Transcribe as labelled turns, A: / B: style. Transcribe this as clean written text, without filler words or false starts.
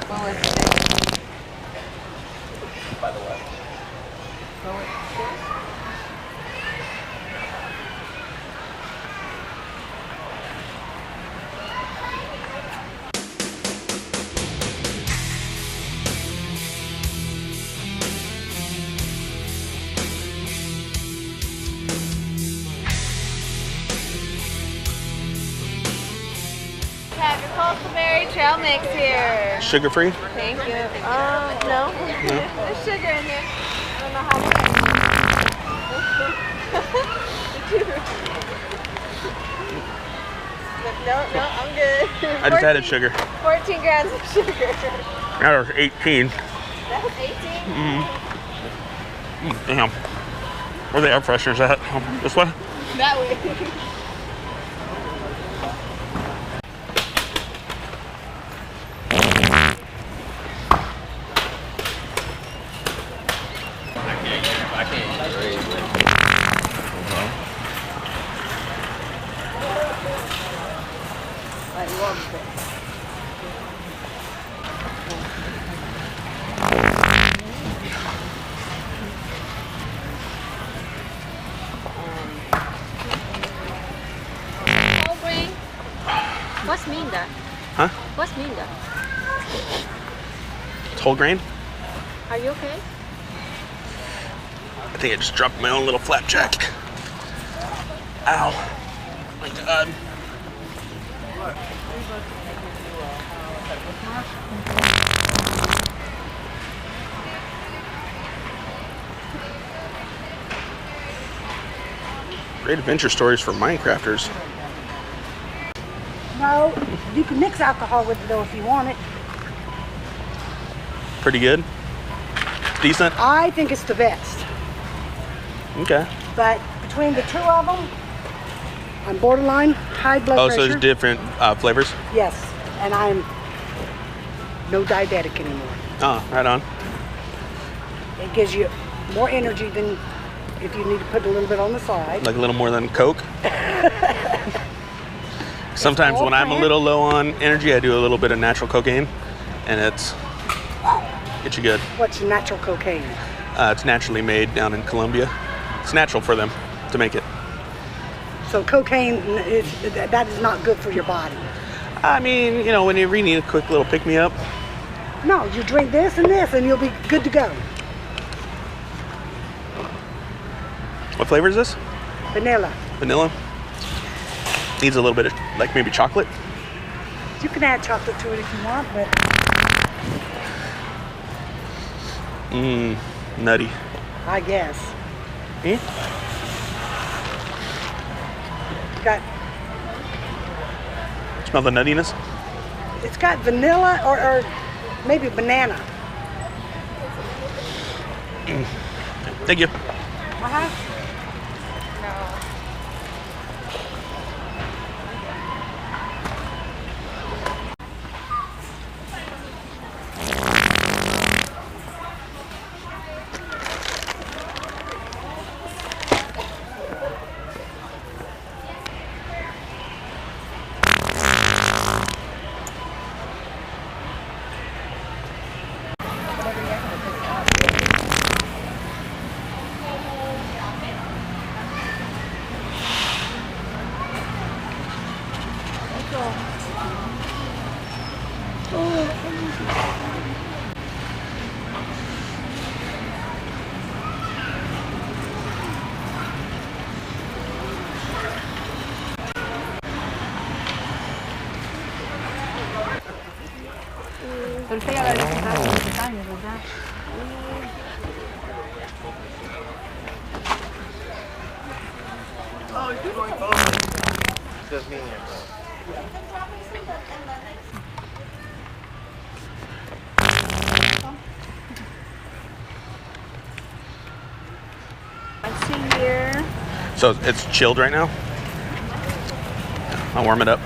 A: Well, it's big.
B: By the way.
A: Well, it's big. Have your Pulsberry trail mix here.
B: Sugar free?
A: Thank you. No. There's sugar in there. I don't know how much. No, I'm good.
B: I just added sugar.
A: 14 grams of sugar.
B: That was 18.
A: That was 18?
B: Damn. Where the air fresheners at? This way?
A: That way.
C: I can't raise it.
A: I love it. Whole grain. What's mean that?
B: Huh?
A: What's mean that?
B: It's whole grain?
A: Are you okay?
B: I think I just dropped my own little flapjack. Ow. My God. Great adventure stories for Minecrafters.
D: No, you can mix alcohol with it though if you want it.
B: Pretty good. Decent.
D: I think it's the best.
B: Okay.
D: But between the two of them, I'm borderline high blood
B: Oh,
D: pressure.
B: so there's different flavors?
D: Yes, and I'm no diabetic anymore.
B: Oh, right on.
D: It gives you more energy than if you need to put a little bit on the side.
B: Like a little more than Coke. Sometimes when I'm a little low on energy, I do a little bit of natural cocaine, and it's gets you good.
D: What's natural cocaine?
B: It's naturally made down in Colombia. It's natural for them to make it.
D: So cocaine, that is not good for your body.
B: I mean, you know, when you really need a quick little pick-me-up.
D: No, you drink this and you'll be good to go.
B: What flavor is this?
D: Vanilla.
B: Vanilla. Needs a little bit of, like, maybe chocolate.
D: You can add chocolate to it if you want, but
B: Nutty.
D: I guess.
B: Hmm?
D: Got,
B: Smell the nuttiness?
D: it's got vanilla or maybe banana.
B: Thank you.
D: Uh-huh.
C: Just me.
A: Let's see here.
B: So it's chilled right now? I'll warm it up.